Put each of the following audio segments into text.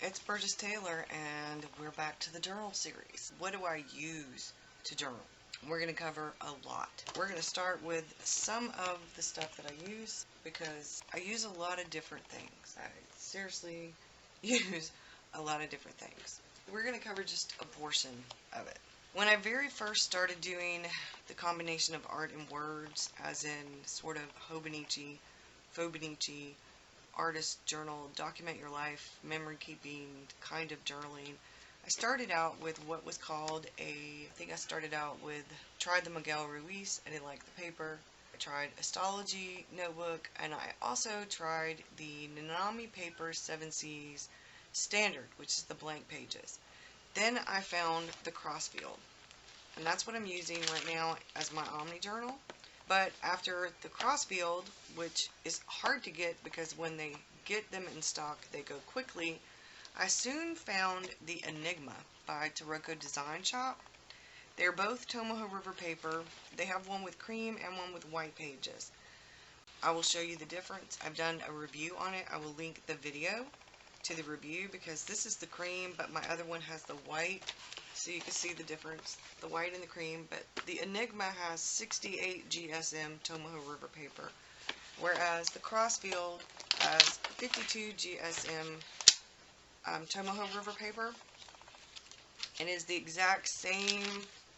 It's Burgess Taylor, and we're back to the journal series. What do I use to journal? We're going to cover a lot. We're going to start with some of the stuff that I use because I use a lot of different things. I seriously use a lot of different things. We're going to cover just a portion of it. When I very first started doing the combination of art and words, as in sort of Hobonichi, Fobonichi, artist journal, document your life, memory keeping kind of journaling, I started out with what was called tried the Miguel Ruiz. I didn't like the paper. I tried Astrology notebook, and I also tried the Nanami Paper 7C's standard, which is the blank pages. Then I found the Crossfield, and that's what I'm using right now as my Omni journal. But after the Crossfield, which is hard to get because when they get them in stock, they go quickly, I soon found the Enigma by Taroko Design Shop. They're both Tomoho River paper. They have one with cream and one with white pages. I will show you the difference. I've done a review on it. I will link the video to the review because this is the cream, but my other one has the white. So you can see the difference, the white and the cream, but the Enigma has 68 GSM Tomoho River paper, whereas the Crossfield has 52 GSM Tomoho River paper, and is the exact same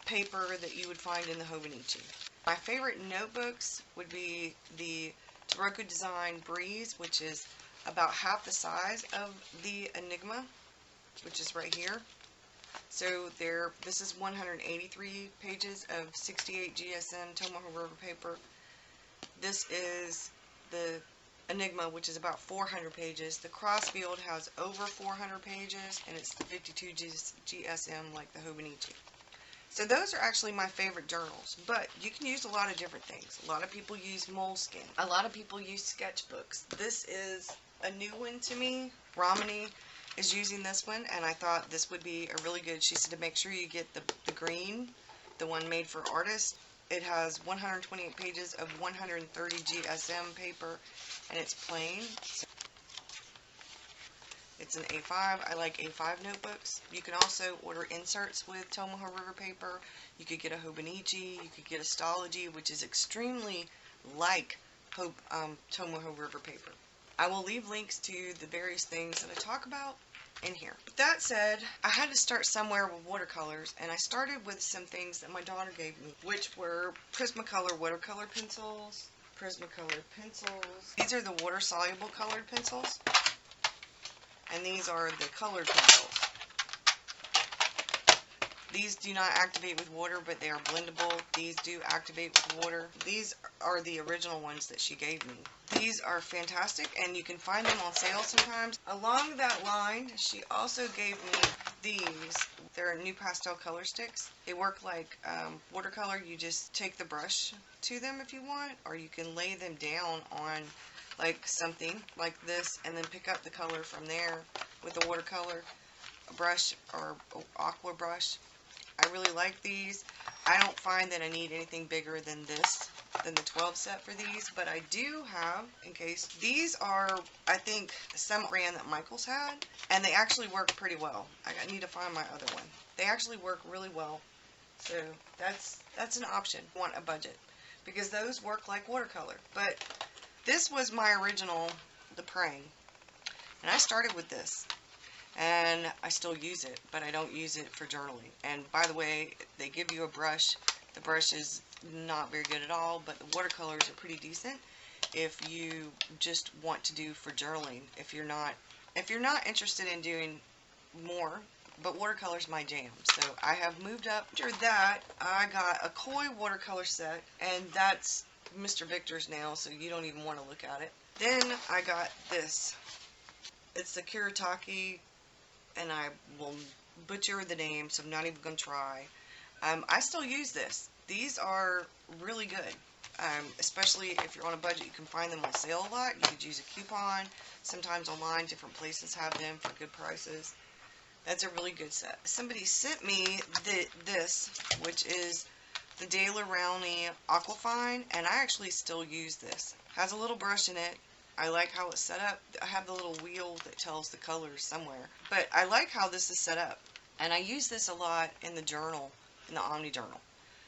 paper that you would find in the Hobonichi. My favorite notebooks would be the Taroko Design Breeze, which is about half the size of the Enigma, which is right here. So this is 183 pages of 68 GSM Tomoho River paper. This is the Enigma, which is about 400 pages. The Crossfield has over 400 pages, and it's the 52 GSM like the Hobonichi. So those are actually my favorite journals, but you can use a lot of different things. A lot of people use moleskin. A lot of people use sketchbooks. This is a new one to me. Romani is using this one, and I thought this would be a really good. She said to make sure you get the green, the one made for artists. It has 128 pages of 130 GSM paper, and it's plain. It's an A5. I like A5 notebooks. You can also order inserts with Tomoho River paper. You could get a Hobonichi. You could get Astrology, which is extremely like Tomoho River paper. I will leave links to the various things that I talk about in here. With that said, I had to start somewhere with watercolors, and I started with some things that my daughter gave me, which were Prismacolor watercolor pencils, Prismacolor pencils. These are the water-soluble colored pencils, and these are the colored pencils. These do not activate with water, but they are blendable. These do activate with water. These are the original ones that she gave me. These are fantastic, and you can find them on sale sometimes. Along that line, she also gave me these. They're new pastel color sticks. They work like watercolor. You just take the brush to them if you want, or you can lay them down on like something like this and then pick up the color from there with a watercolor brush or aqua brush. I really like these. I don't find that I need anything bigger than this, than the 12 set for these, but I do have, in case, these are, I think, some brand that Michael's had, and they actually work pretty well. I need to find my other one. They actually work really well, so that's an option. I want a budget, because those work like watercolor. But this was my original, the Praying, and I started with this. And I still use it, but I don't use it for journaling. And by the way, they give you a brush. The brush is not very good at all, but the watercolors are pretty decent if you just want to do for journaling. If you're not interested in doing more, but watercolor's my jam. So I have moved up. After that, I got a koi watercolor set, and that's Mr. Victor's now, so you don't even want to look at it. Then I got this. It's the Kuretake, and I will butcher the name, so I'm not even going to try. I still use this. These are really good, especially if you're on a budget. You can find them on sale a lot. You could use a coupon. Sometimes online, different places have them for good prices. That's a really good set. Somebody sent me this, which is the De La Rowney Aquafine, and I actually still use this. Has a little brush in it. I like how it's set up. I have the little wheel that tells the colors somewhere. But I like how this is set up. And I use this a lot in the journal, in the Omni Journal.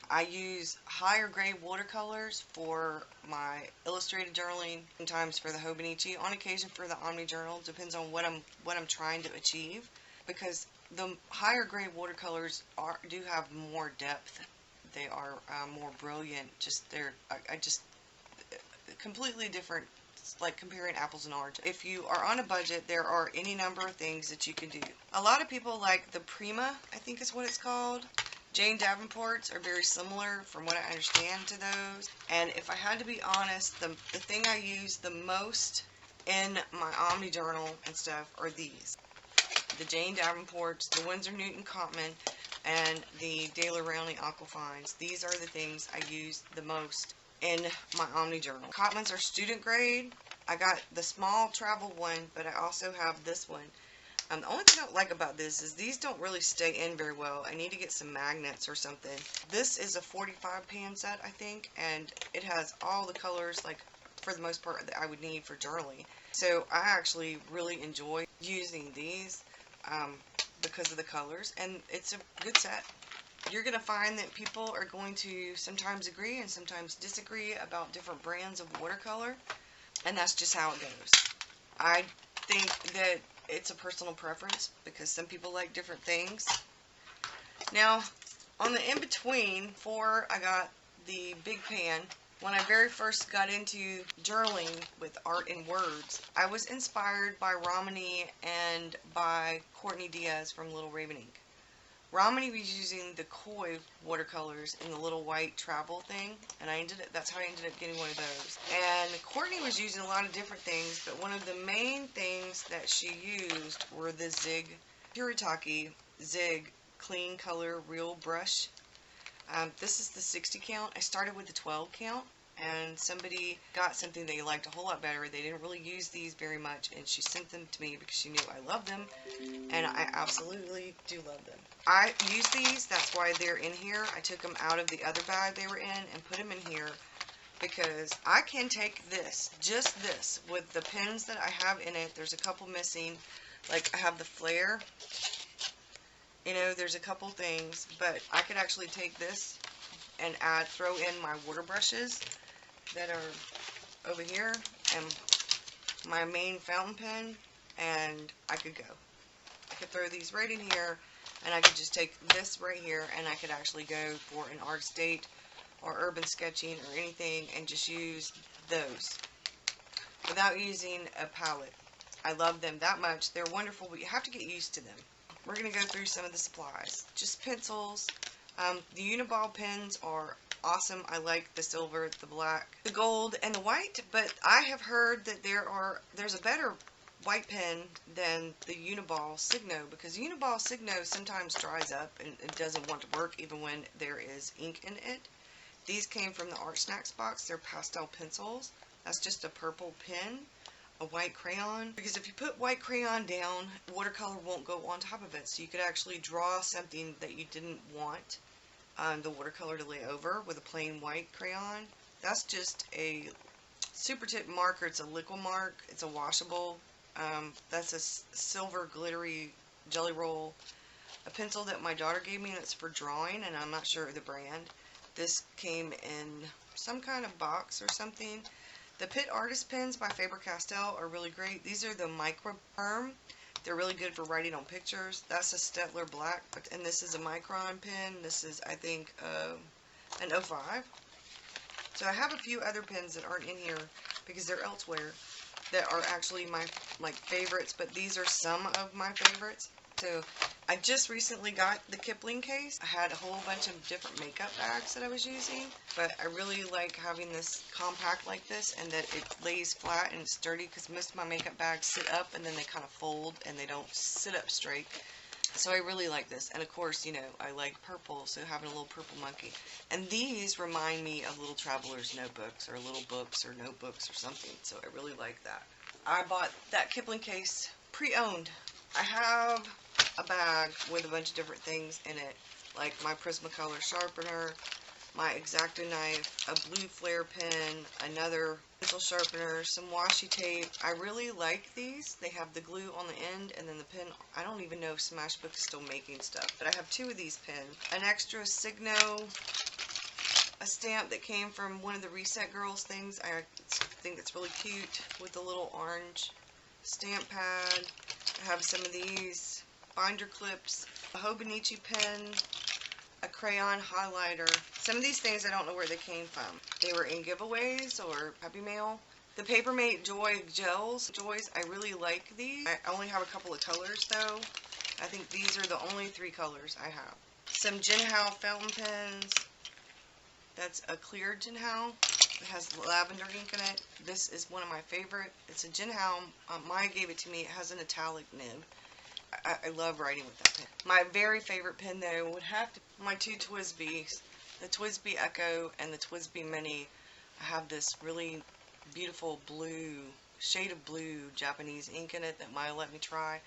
I use higher grade watercolors for my illustrated journaling, sometimes for the Hobonichi, on occasion for the Omni Journal. Depends on what I'm trying to achieve, because the higher grade watercolors do have more depth. They are more brilliant. I just completely different. It's like comparing apples and oranges. If you are on a budget, there are any number of things that you can do. A lot of people like the Prima, I think is what it's called. Jane Davenport's are very similar from what I understand to those. And if I had to be honest, the thing I use the most in my Omni Journal and stuff are these. The Jane Davenport's, the Winsor Newton Cotman, and the Daler Rowney Aquafines. These are the things I use the most in my Omni Journal. Cotmans are student grade. I got the small travel one, but I also have this one. The only thing I don't like about this is these don't really stay in very well. I need to get some magnets or something. This is a 45 pan set, I think, and it has all the colors, like, for the most part, that I would need for journaling. So I actually really enjoy using these because of the colors, and it's a good set. You're going to find that people are going to sometimes agree and sometimes disagree about different brands of watercolor, and that's just how it goes. I think that it's a personal preference because some people like different things. Now, on the in-between, before I got the big pan, when I very first got into journaling with art and words, I was inspired by Romany and by Courtney Diaz from Little Raven Ink. Romany was using the Koi watercolors in the little white travel thing, and that's how I ended up getting one of those. And Courtney was using a lot of different things, but one of the main things that she used were the Zig Puritaki Zig Clean Color Real Brush. This is the 60 count. I started with the 12 count, and somebody got something they liked a whole lot better. They didn't really use these very much, and she sent them to me because she knew I loved them, and I absolutely do love them. I use these, that's why they're in here. I took them out of the other bag they were in and put them in here because I can take this, just this, with the pens that I have in it. There's a couple missing, like I have the flare, you know, there's a couple things, but I could actually take this and throw in my water brushes that are over here and my main fountain pen, and I could go. I could throw these right in here, and I could just take this right here, and I could actually go for an art state or urban sketching or anything and just use those without using a palette. I love them that much. They're wonderful, but you have to get used to them. We're going to go through some of the supplies. Just pencils. The Uniball pens are awesome. I like the silver, the black, the gold, and the white, but I have heard that there's a better white pen than the Uniball Signo, because Uniball Signo sometimes dries up and it doesn't want to work even when there is ink in it. These came from the Art Snacks box. They're pastel pencils. That's just a purple pen, a white crayon, because if you put white crayon down, watercolor won't go on top of it, so you could actually draw something that you didn't want the watercolor to lay over with a plain white crayon. That's just a super tip marker. It's a liquid mark. It's a washable. That's a silver glittery jelly roll. A pencil that my daughter gave me that's for drawing, and I'm not sure of the brand. This came in some kind of box or something. The Pitt Artist pens by Faber-Castell are really great. These are the Microperm. They're really good for writing on pictures. That's a Stettler Black, and this is a Micron pen. This is, I think, an 05. So I have a few other pens that aren't in here because they're elsewhere that are actually my favorites, but these are some of my favorites. So I just recently got the Kipling case. I had a whole bunch of different makeup bags that I was using, but I really like having this compact like this and that it lays flat and it's sturdy, because most of my makeup bags sit up and then they kind of fold and they don't sit up straight. So I really like this. And of course, you know, I like purple, so having a little purple monkey. And these remind me of little traveler's notebooks or little books or notebooks or something, so I really like that. I bought that Kipling case pre-owned. I have a bag with a bunch of different things in it, like my Prismacolor sharpener, my X-Acto knife, a blue flare pen, another pencil sharpener, some washi tape. I really like these. They have the glue on the end and then the pen. I don't even know if Smashbook is still making stuff, but I have 2 of these pens. An extra Signo, a stamp that came from one of the Reset Girls things. I think it's really cute with a little orange stamp pad. I have some of these binder clips, a Hobonichi pen, a crayon highlighter. Some of these things I don't know where they came from. They were in giveaways or Happy Mail. The Papermate Joy Gels. Joys, I really like these. I only have a couple of colors though. I think these are the only 3 colors I have. Some Jinhao fountain pens. That's a clear Jinhao. It has lavender ink in it. This is one of my favorite. It's a Jinhao. Maya gave it to me. It has an metallic nib. I love writing with that pen. My very favorite pen though would have to be my 2 TWSBIs. The TWSBI Echo and the TWSBI Mini. I have this really beautiful blue, shade of blue Japanese ink in it that Maya let me try.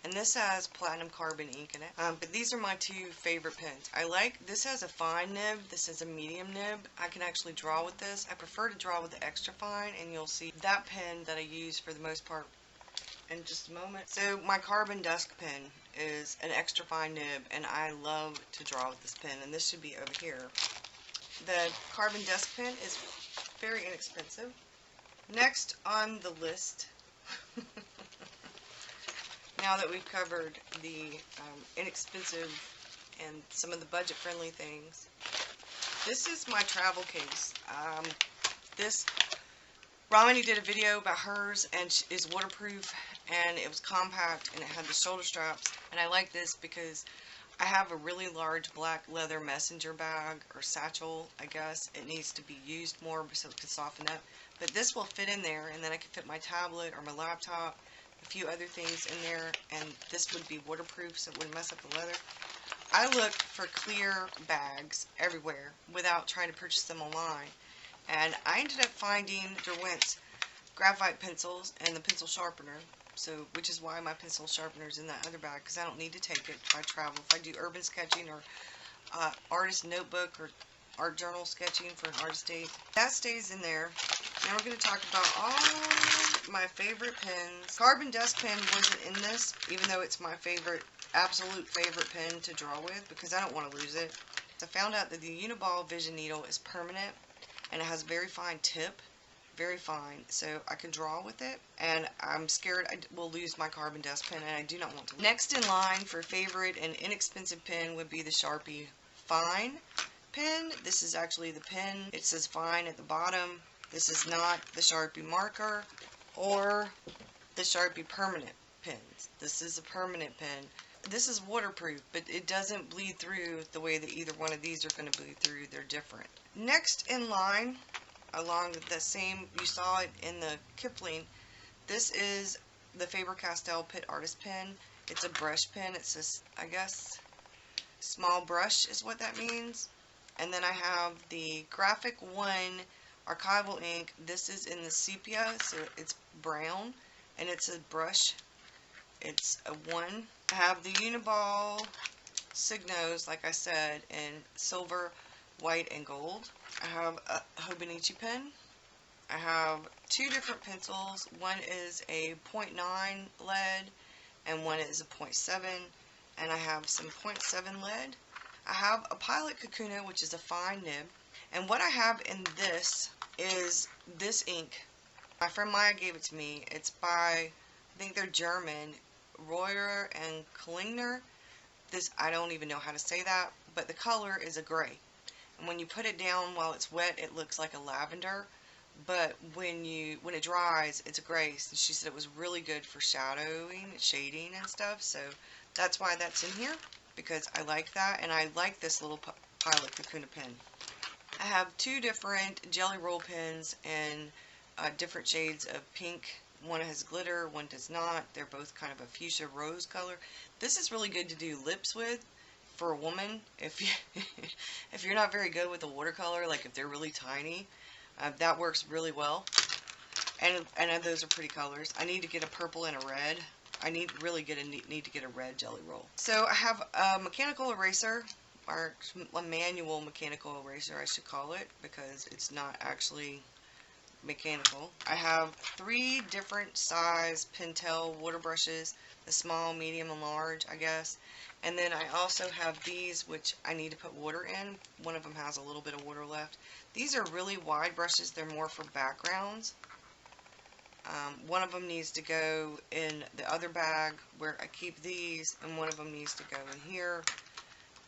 And this has platinum carbon ink in it. But these are my 2 favorite pens. I like, this has a fine nib, this has a medium nib. I can actually draw with this. I prefer to draw with the extra fine, and you'll see that pen that I use for the most part in just a moment. So my carbon desk pen is an extra fine nib, and I love to draw with this pen, and this should be over here. The carbon desk pen is very inexpensive. Next on the list, now that we've covered the inexpensive and some of the budget-friendly things, this is my travel case. Romany did a video about hers, and is waterproof, and it was compact, and it had the shoulder straps, and I like this because I have a really large black leather messenger bag, or satchel, I guess. It needs to be used more so it can soften up, but this will fit in there, and then I can fit my tablet or my laptop, a few other things in there, and this would be waterproof so it wouldn't mess up the leather. I looked for clear bags everywhere without trying to purchase them online. And I ended up finding Derwent's graphite pencils and the pencil sharpener, which is why my pencil sharpener is in that other bag, because I don't need to take it if I travel. If I do urban sketching or artist notebook or art journal sketching for an artist date, that stays in there. Now we're going to talk about all my favorite pens. Carbon desk pen wasn't in this, even though it's my favorite, absolute favorite pen to draw with, because I don't want to lose it. I found out that the Uniball Vision needle is permanent, and it has a very fine tip, very fine, so I can draw with it, and I'm scared I will lose my carbon desk pen, and I do not want to. Next in line for favorite and inexpensive pen would be the Sharpie Fine pen. This is actually the pen. It says Fine at the bottom. This is not the Sharpie marker or the Sharpie permanent pens. This is a permanent pen. This is waterproof, but it doesn't bleed through the way that either one of these are going to bleed through. They're different. Next in line, along the same, you saw it in the Kipling, this is the Faber-Castell Pitt Artist Pen. It's a brush pen. It's a, I guess, small brush is what that means. And then I have the Graphic One Archival ink. This is in the sepia, so it's brown, and it's a brush. It's a 1. I have the Uniball Signos, like I said, in silver, white, and gold. I have a Hobonichi pen. I have 2 different pencils. One is a 0.9 lead, and one is a 0.7, and I have some 0.7 lead. I have a Pilot Kakuna, which is a fine nib, and what I have in this is this ink. My friend Maya gave it to me. It's by, I think they're German, Royer and Klingner. This, I don't even know how to say that, but the color is a gray. And when you put it down while it's wet, it looks like a lavender, but when it dries, it's a gray. And she said it was really good for shadowing, shading and stuff, so that's why that's in here, because I like that, and I like this little Pilot Kakuna pen. I have 2 different Jelly Roll pens in different shades of pink. One has glitter, one does not. They're both kind of a fuchsia rose color. This is really good to do lips with for a woman. If you're not very good with a watercolor, like if they're really tiny, that works really well. And those are pretty colors. I need to get a purple and a red. I need to get a red Jelly Roll. So I have a mechanical eraser. or a manual mechanical eraser, I should call it, because it's not actually mechanical. I have 3 different size Pentel water brushes, the small, medium, and large, I guess. And then I also have these, which I need to put water in. One of them has a little bit of water left. These are really wide brushes. They're more for backgrounds. One of them needs to go in the other bag where I keep these, and one of them needs to go in here.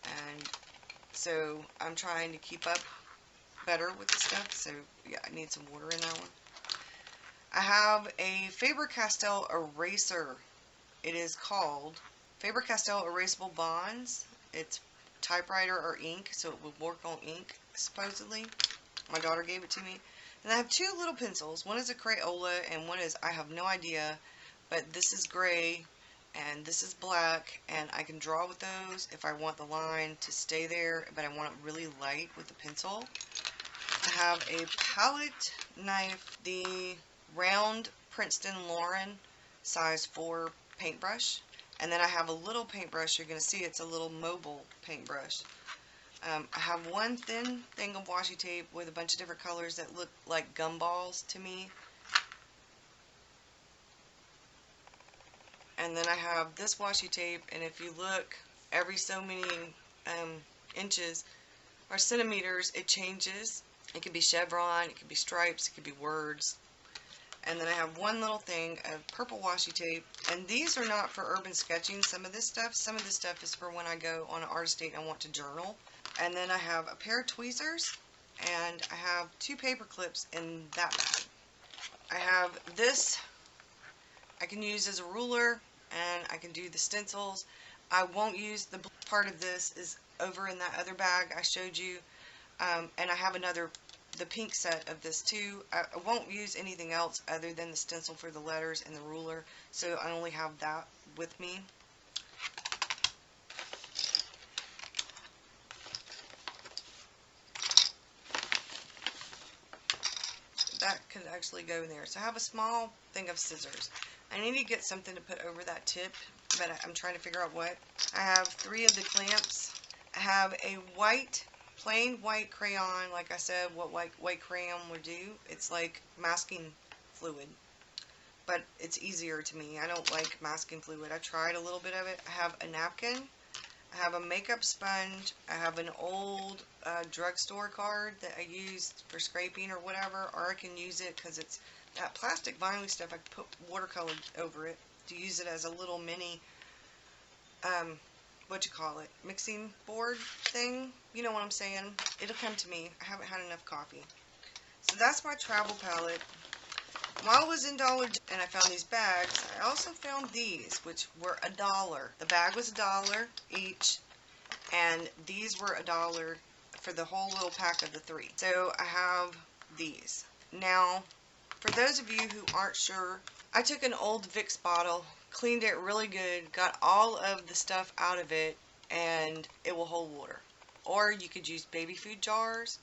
And so I'm trying to keep up better with the stuff, so yeah, I need some water in that one. I have a Faber-Castell eraser. It is called Faber-Castell Erasable Bonds. It's typewriter or ink, so it will work on ink, supposedly. My daughter gave it to me. And I have 2 little pencils. One is a Crayola, and one is, I have no idea, but this is gray, and this is black, and I can draw with those if I want the line to stay there, but I want it really light with the pencil. I have a palette knife, the round Princeton Lauren size 4 paintbrush. And then I have a little paintbrush. You're going to see it's a little mobile paintbrush. I have one thin thing of washi tape with a bunch of different colors that look like gumballs to me. And then I have this washi tape, and if you look every so many inches or centimeters, it changes. It could be chevron, it could be stripes, it could be words. And then I have one little thing of purple washi tape, and these are not for urban sketching, some of this stuff is for when I go on an artist date and I want to journal. And then I have a pair of tweezers, and I have 2 paper clips in that bag. I have this I can use as a ruler, and I can do the stencils. I won't use the part of this is over in that other bag I showed you, and I have the pink set of this too. I won't use anything else other than the stencil for the letters and the ruler, so I only have that with me. That could actually go in there. So I have a small thing of scissors. I need to get something to put over that tip, but I'm trying to figure out what. I have 3 of the clamps. I have a plain white crayon, like I said, what white crayon would do. It's like masking fluid, but it's easier to me. I don't like masking fluid. I tried a little bit of it. I have a napkin. I have a makeup sponge. I have an old drugstore card that I used for scraping or whatever, or I can use it because it's that plastic vinyl stuff. I put watercolor over it to use it as a little mini mixing board thing. You know what I'm saying? It'll come to me. I haven't had enough coffee. So that's my travel palette. While I was in Dollar and I found these bags, I also found these, which were $1. The bag was $1 each, and these were $1 for the whole little pack of the 3. So I have these. Now, for those of you who aren't sure, I took an old Vicks bottle, cleaned it really good, got all of the stuff out of it, and it will hold water. Or you could use baby food jars,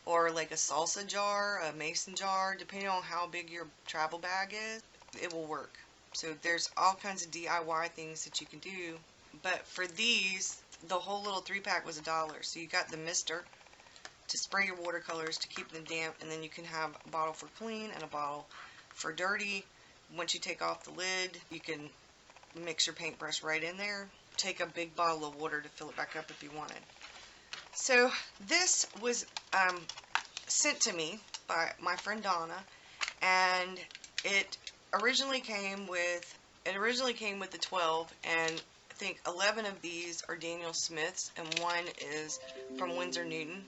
or like a salsa jar, a mason jar, depending on how big your travel bag is, it will work. So there's all kinds of DIY things that you can do. But for these, the whole little 3-pack was $1. So you got the mister to spray your watercolors to keep them damp, and then you can have a bottle for clean and a bottle for dirty. Once you take off the lid, you can mix your paintbrush right in there. Take a big bottle of water to fill it back up if you wanted. So this was sent to me by my friend Donna, and it originally came with the 12, and I think 11 of these are Daniel Smith's, and one is from Winsor Newton,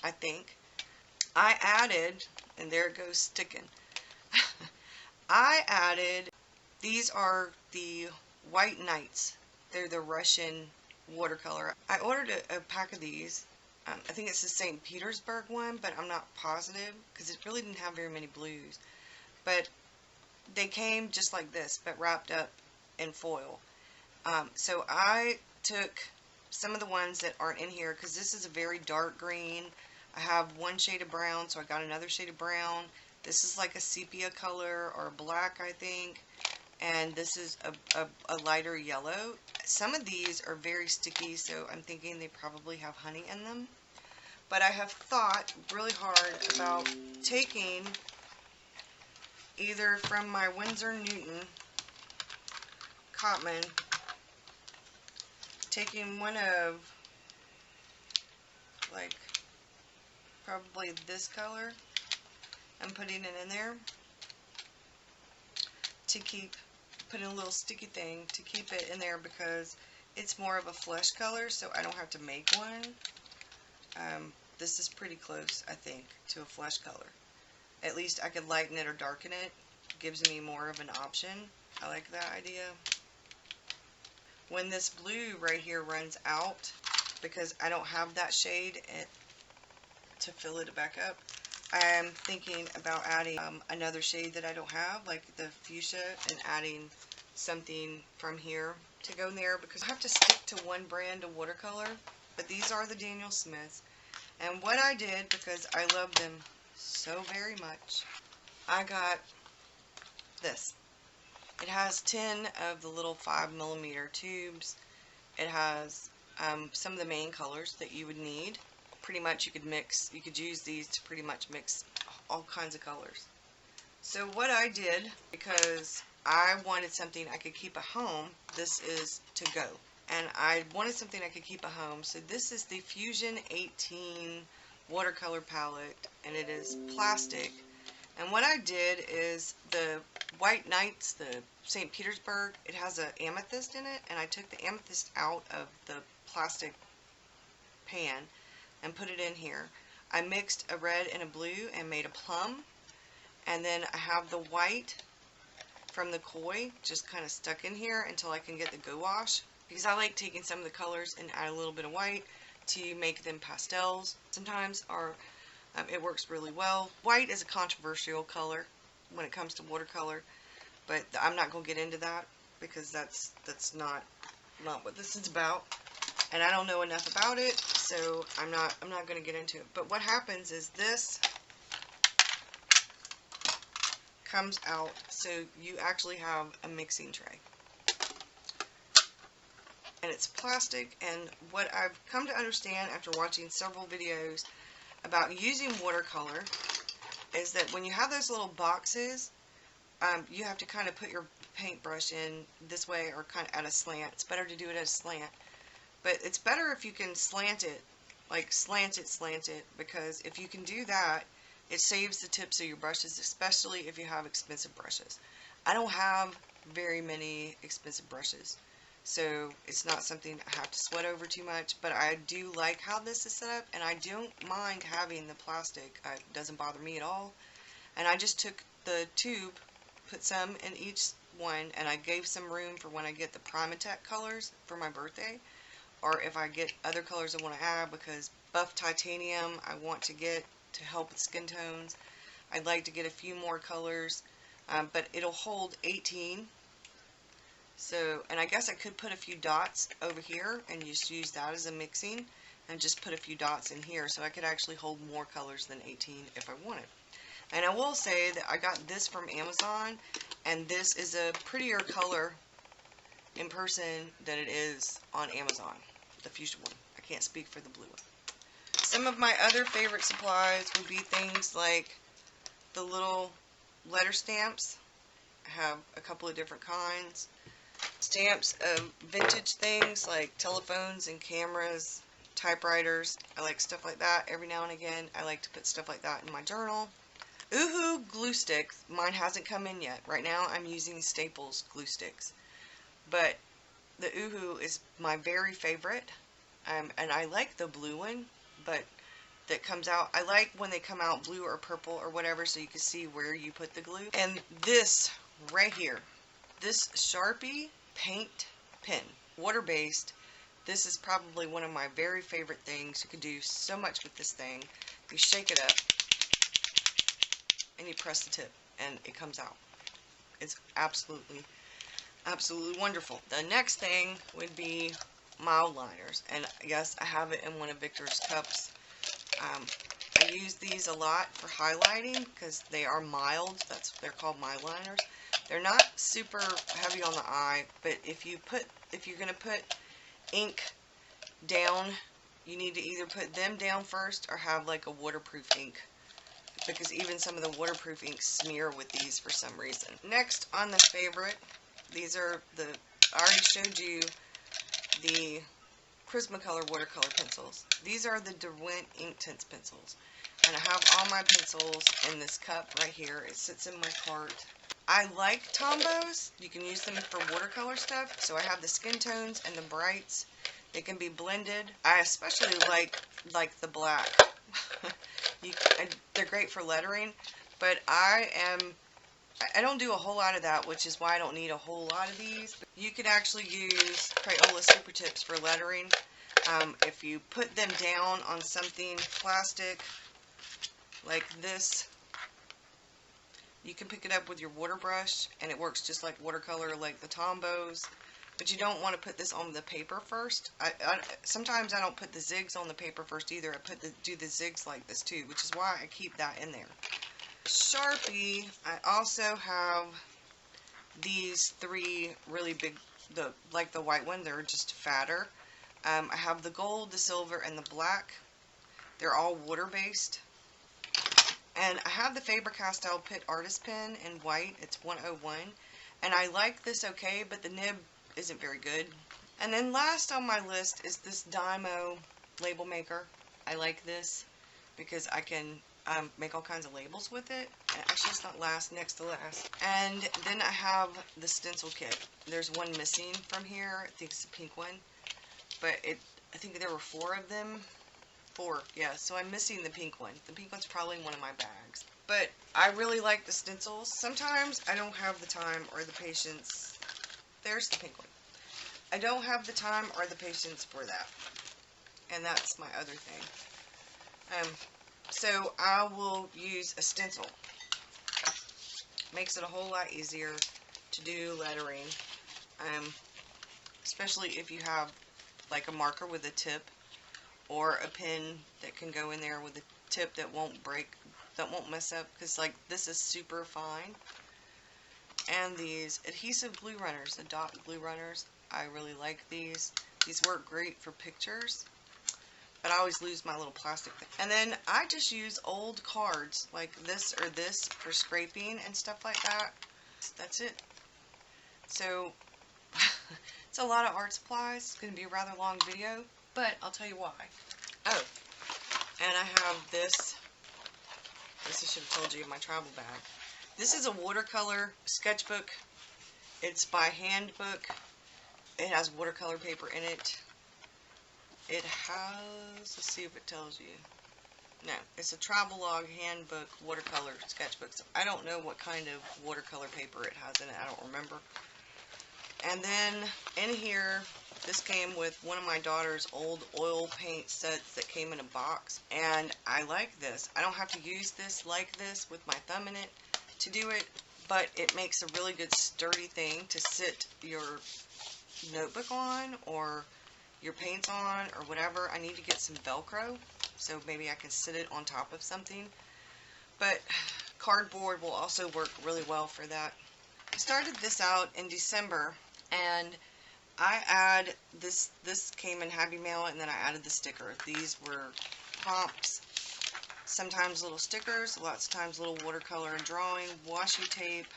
I think. I added, and there it goes sticking. I added, these are the White Knights. They're the Russian watercolor. I ordered a pack of these. I think it's the St. Petersburg one, but I'm not positive because it really didn't have very many blues. But they came just like this, but wrapped up in foil. So I took some of the ones that aren't in here because this is a very dark green. I have one shade of brown, so I got another shade of brown. This is like a sepia color or black, I think. And this is a lighter yellow. some of these are very sticky, so I'm thinking they probably have honey in them. But I have thought really hard about taking either from my Winsor Newton Cotman, taking one of, like, probably this color and putting it in there to keep, putting a little sticky thing to keep it in there, because it's more of a flesh color, so I don't have to make one. This is pretty close, I think, to a flesh color. At least I could lighten it or darken it. Gives me more of an option. I like that idea. When this blue right here runs out, because I don't have that shade to fill it back up, I'm thinking about adding another shade that I don't have, like the fuchsia, and adding something from here to go in there, because I have to stick to one brand of watercolor. But these are the Daniel Smiths. And what I did, because I love them so very much, I got this. It has 10 of the little 5mm tubes. It has some of the main colors that you would need. Pretty much you could use these to pretty much mix all kinds of colors. So what I did, because I wanted something I could keep at home, this is to go. And I wanted something I could keep at home, so this is the Fusion 18 watercolor palette, and it is plastic. And what I did is the White Knights, the St. Petersburg, it has an amethyst in it, and I took the amethyst out of the plastic pan and put it in here. I mixed a red and a blue and made a plum, and then I have the white from the Koi just kind of stuck in here until I can get the gouache, because I like taking some of the colors and add a little bit of white to make them pastels sometimes, or it works really well. White is a controversial color when it comes to watercolor, but I'm not going to get into that, because that's not what this is about, and I don't know enough about it, so I'm not going to get into it. But what happens is this comes out, so you actually have a mixing tray. And it's plastic, and what I've come to understand after watching several videos about using watercolor is that when you have those little boxes, you have to kind of put your paintbrush in this way, or kind of at a slant. It's better to do it at a slant, but it's better if you can slant it, like slant it, because if you can do that, it saves the tips of your brushes, especially if you have expensive brushes. I don't have very many expensive brushes, so it's not something I have to sweat over too much, but I do like how this is set up, and I don't mind having the plastic. It doesn't bother me at all. And I just took the tube, put some in each one, and I gave some room for when I get the Primatech colors for my birthday, or if I get other colors I want to add, because buff titanium I want to get to help with skin tones. I'd like to get a few more colors, but it'll hold 18. So, and I guess I could put a few dots over here and just use that as a mixing, and just put a few dots in here, so I could actually hold more colors than 18 if I wanted. And I will say that I got this from Amazon, and this is a prettier color in person than it is on Amazon, the fuchsia one. I can't speak for the blue one. Some of my other favorite supplies would be things like the little letter stamps. I have a couple of different kinds. Stamps of vintage things like telephones and cameras, typewriters. I like stuff like that. Every now and again I like to put stuff like that in my journal. Oohoo glue sticks. Mine hasn't come in yet. Right now I'm using Staples glue sticks. But the Oohoo is my very favorite. And I like the blue one, but that comes out. I like when they come out blue or purple or whatever, so you can see where you put the glue. And this right here, this Sharpie paint pen, water-based. This is probably one of my very favorite things. You can do so much with this thing. You shake it up and you press the tip and it comes out. It's absolutely wonderful. The next thing would be mild liners, and yes, I have it in one of Victor's cups. I use these a lot for highlighting because they are mild. They're called mild liners. They're not super heavy on the eye, but if you're gonna put ink down, you need to either put them down first or have like a waterproof ink, because even some of the waterproof inks smear with these for some reason. Next on the favorite, these are I already showed you the Prismacolor watercolor pencils. These are the Derwent Inktense pencils. And I have all my pencils in this cup right here. It sits in my cart. I like Tombos. You can use them for watercolor stuff. So I have the skin tones and the brights. They can be blended. I especially like the black. They're great for lettering, but I don't do a whole lot of that, which is why I don't need a whole lot of these. You could actually use Crayola Super Tips for lettering. If you put them down on something plastic like this, you can pick it up with your water brush and it works just like watercolor, like the Tombos. But you don't want to put this on the paper first. Sometimes I don't put the zigs on the paper first either. I do the zigs like this too, which is why I keep that in there. Sharpie, I also have these three really big, like the white one, they're just fatter. I have the gold, the silver, and the black. They're all water-based. And I have the Faber-Castell Pitt Artist Pen in white. It's 101. And I like this okay, but the nib isn't very good. And then last on my list is this Dymo label maker. I like this because I can make all kinds of labels with it. And actually, it's not last, next to last. And then I have the stencil kit. There's one missing from here. I think it's a pink one. But I think there were 4 of them. 4, yeah. So I'm missing the pink one. The pink one's probably in one of my bags. But I really like the stencils. Sometimes I don't have the time or the patience. There's the pink one. I don't have the time or the patience for that. And that's my other thing. So I will use a stencil. Makes it a whole lot easier to do lettering. Especially if you have like a marker with a tip or a pen that can go in there with a tip that won't break, that won't mess up, because like this is super fine. And these adhesive glue runners, the dot glue runners, I really like these. These work great for pictures, but I always lose my little plastic thing. And then I just use old cards like this or this for scraping and stuff like that. That's it. So it's a lot of art supplies. It's going to be a rather long video, but I'll tell you why. Oh, and I have this. I guess I should have told you in my travel bag. This is a watercolor sketchbook. It's by Handbook. It has watercolor paper in it. It has, let's see if it tells you. No, it's a Travelog Handbook watercolor sketchbook. So I don't know what kind of watercolor paper it has in it. I don't remember. And then in here, this came with one of my daughter's old oil paint sets that came in a box. And I like this. I don't have to use this like this with my thumb in it to do it, but it makes a really good sturdy thing to sit your notebook on or your paints on or whatever. I need to get some Velcro so maybe I can sit it on top of something, but cardboard will also work really well for that. I started this out in December, and this came in Happy Mail, and then I added the sticker. These were prompts, sometimes little stickers, lots of times little watercolor and drawing, washi tape,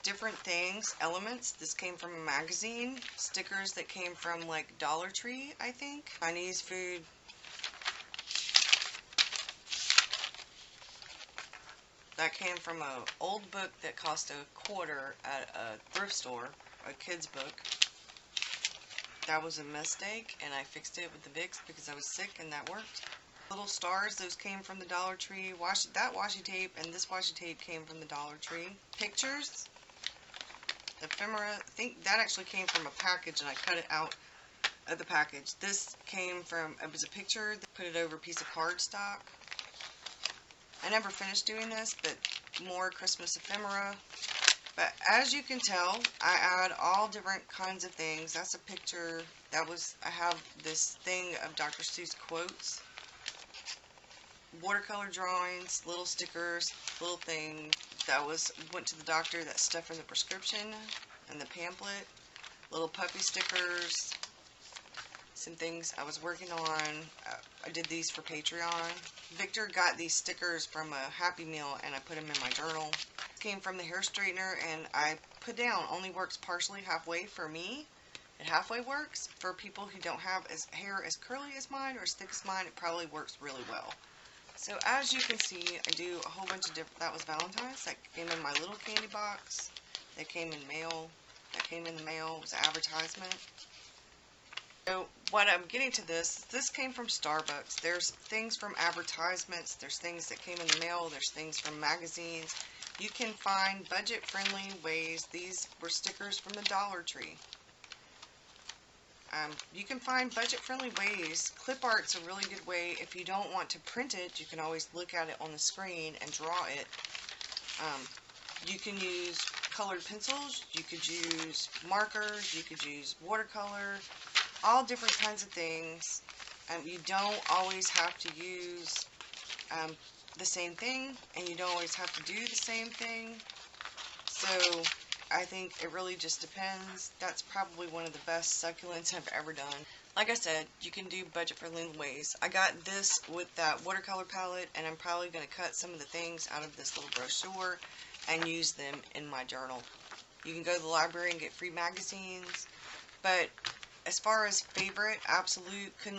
different things, elements. This came from a magazine. Stickers that came from like Dollar Tree, I think. Chinese food. That came from an old book that cost $0.25 at a thrift store, a kid's book. That was a mistake, and I fixed it with the Vicks because I was sick, and that worked. Little stars, those came from the Dollar Tree. That washi tape and this washi tape came from the Dollar Tree. Pictures, ephemera, I think that actually came from a package, and I cut it out of the package. This came from, it was a picture, put it over a piece of cardstock. I never finished doing this, but more Christmas ephemera. But as you can tell, I add all different kinds of things. That's a picture. I have this thing of Dr. Seuss quotes. watercolor drawings, little stickers, little things. Went to the doctor, that stuff in the prescription and the pamphlet, little puppy stickers, some things I was working on. I did these for Patreon. Victor got these stickers from a Happy Meal and I put them in my journal. Came from the hair straightener, and I put down only works partially, halfway for me. It halfway works. For people who don't have hair as curly as mine or as thick as mine, it probably works really well. So as you can see, I do a whole bunch of different, that was Valentine's, that came in my little candy box, that came in mail, that came in the mail, it was an advertisement. So what I'm getting to this came from Starbucks. There's things from advertisements, there's things that came in the mail, there's things from magazines. You can find budget-friendly ways. These were stickers from the Dollar Tree. You can find budget-friendly ways. Clip art's a really good way. If you don't want to print it, you can always look at it on the screen and draw it. You can use colored pencils, you could use markers, you could use watercolor, all different kinds of things. You don't always have to use the same thing, and you don't always have to do the same thing. So I think it really just depends. That's probably one of the best succulents I've ever done. Like I said, you can do budget-friendly ways. I got this with that watercolor palette, and I'm probably going to cut some of the things out of this little brochure and use them in my journal. You can go to the library and get free magazines, but as far as favorite, absolute, could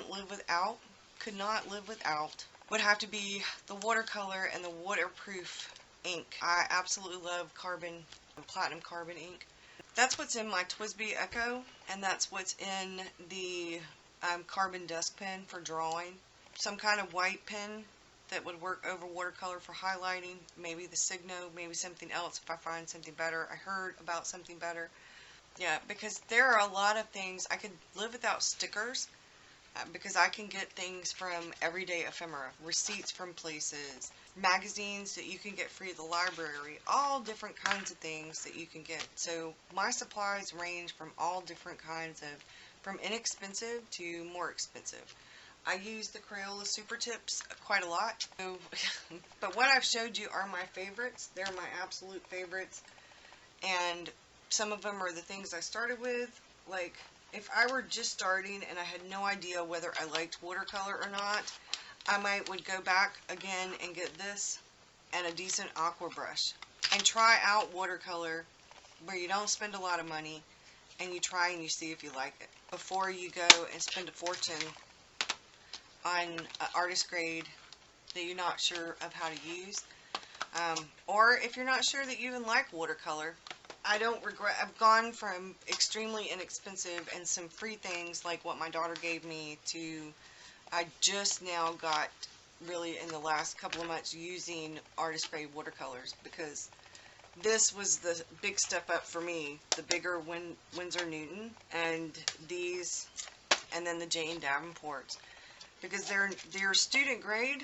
not live without, would have to be the watercolor and the waterproof ink. I absolutely love platinum carbon ink. That's what's in my TWSBI Echo, and that's what's in the carbon desk pen for drawing. Some kind of white pen that would work over watercolor for highlighting, maybe the Signo, maybe something else if I find something better. I heard about something better. Yeah, because there are a lot of things. I could live without stickers, because I can get things from everyday ephemera, receipts from places, magazines that you can get free at the library, all different kinds of things that you can get. So my supplies range from all different kinds of, from inexpensive to more expensive. I use the Crayola Super Tips quite a lot. So, but what I've showed you are my favorites. They're my absolute favorites. And some of them are the things I started with. Like, if I were just starting and I had no idea whether I liked watercolor or not, I would go back again and get this and a decent aqua brush and try out watercolor where you don't spend a lot of money, and you try and you see if you like it before you go and spend a fortune on an artist grade that you're not sure of how to use. Or if you're not sure that you even like watercolor, I don't regret. I've gone from extremely inexpensive and some free things like what my daughter gave me to I just now got really in the last couple of months using artist grade watercolors, because this was the big step up for me. The bigger Winsor Newton and these, and then the Jane Davenports, because they're student grade.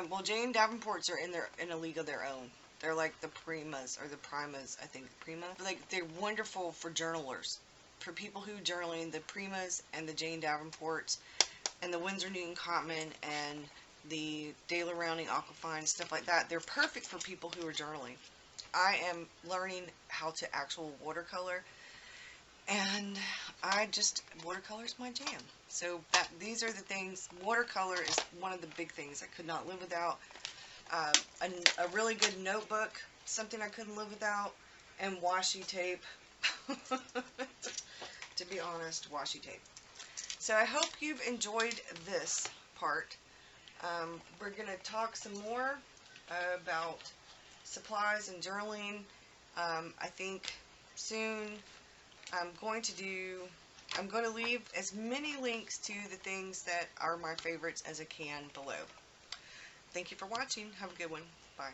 Well, Jane Davenports are in a league of their own. They're like the Primas, or the Primas, I think, Prima. Like, they're wonderful for journalers. For people who journaling, the Primas and the Jane Davenports and the Winsor Newton Cotman and the Daler Rounding Aquafine, stuff like that, they're perfect for people who are journaling. I am learning how to actual watercolor, and watercolor's my jam. So these are the things. Watercolor is one of the big things I could not live without. A really good notebook, something I couldn't live without, and washi tape. To be honest, washi tape. So I hope you've enjoyed this part. We're going to talk some more about supplies and journaling. I think soon I'm going to leave as many links to the things that are my favorites as I can below. Thank you for watching. Have a good one. Bye.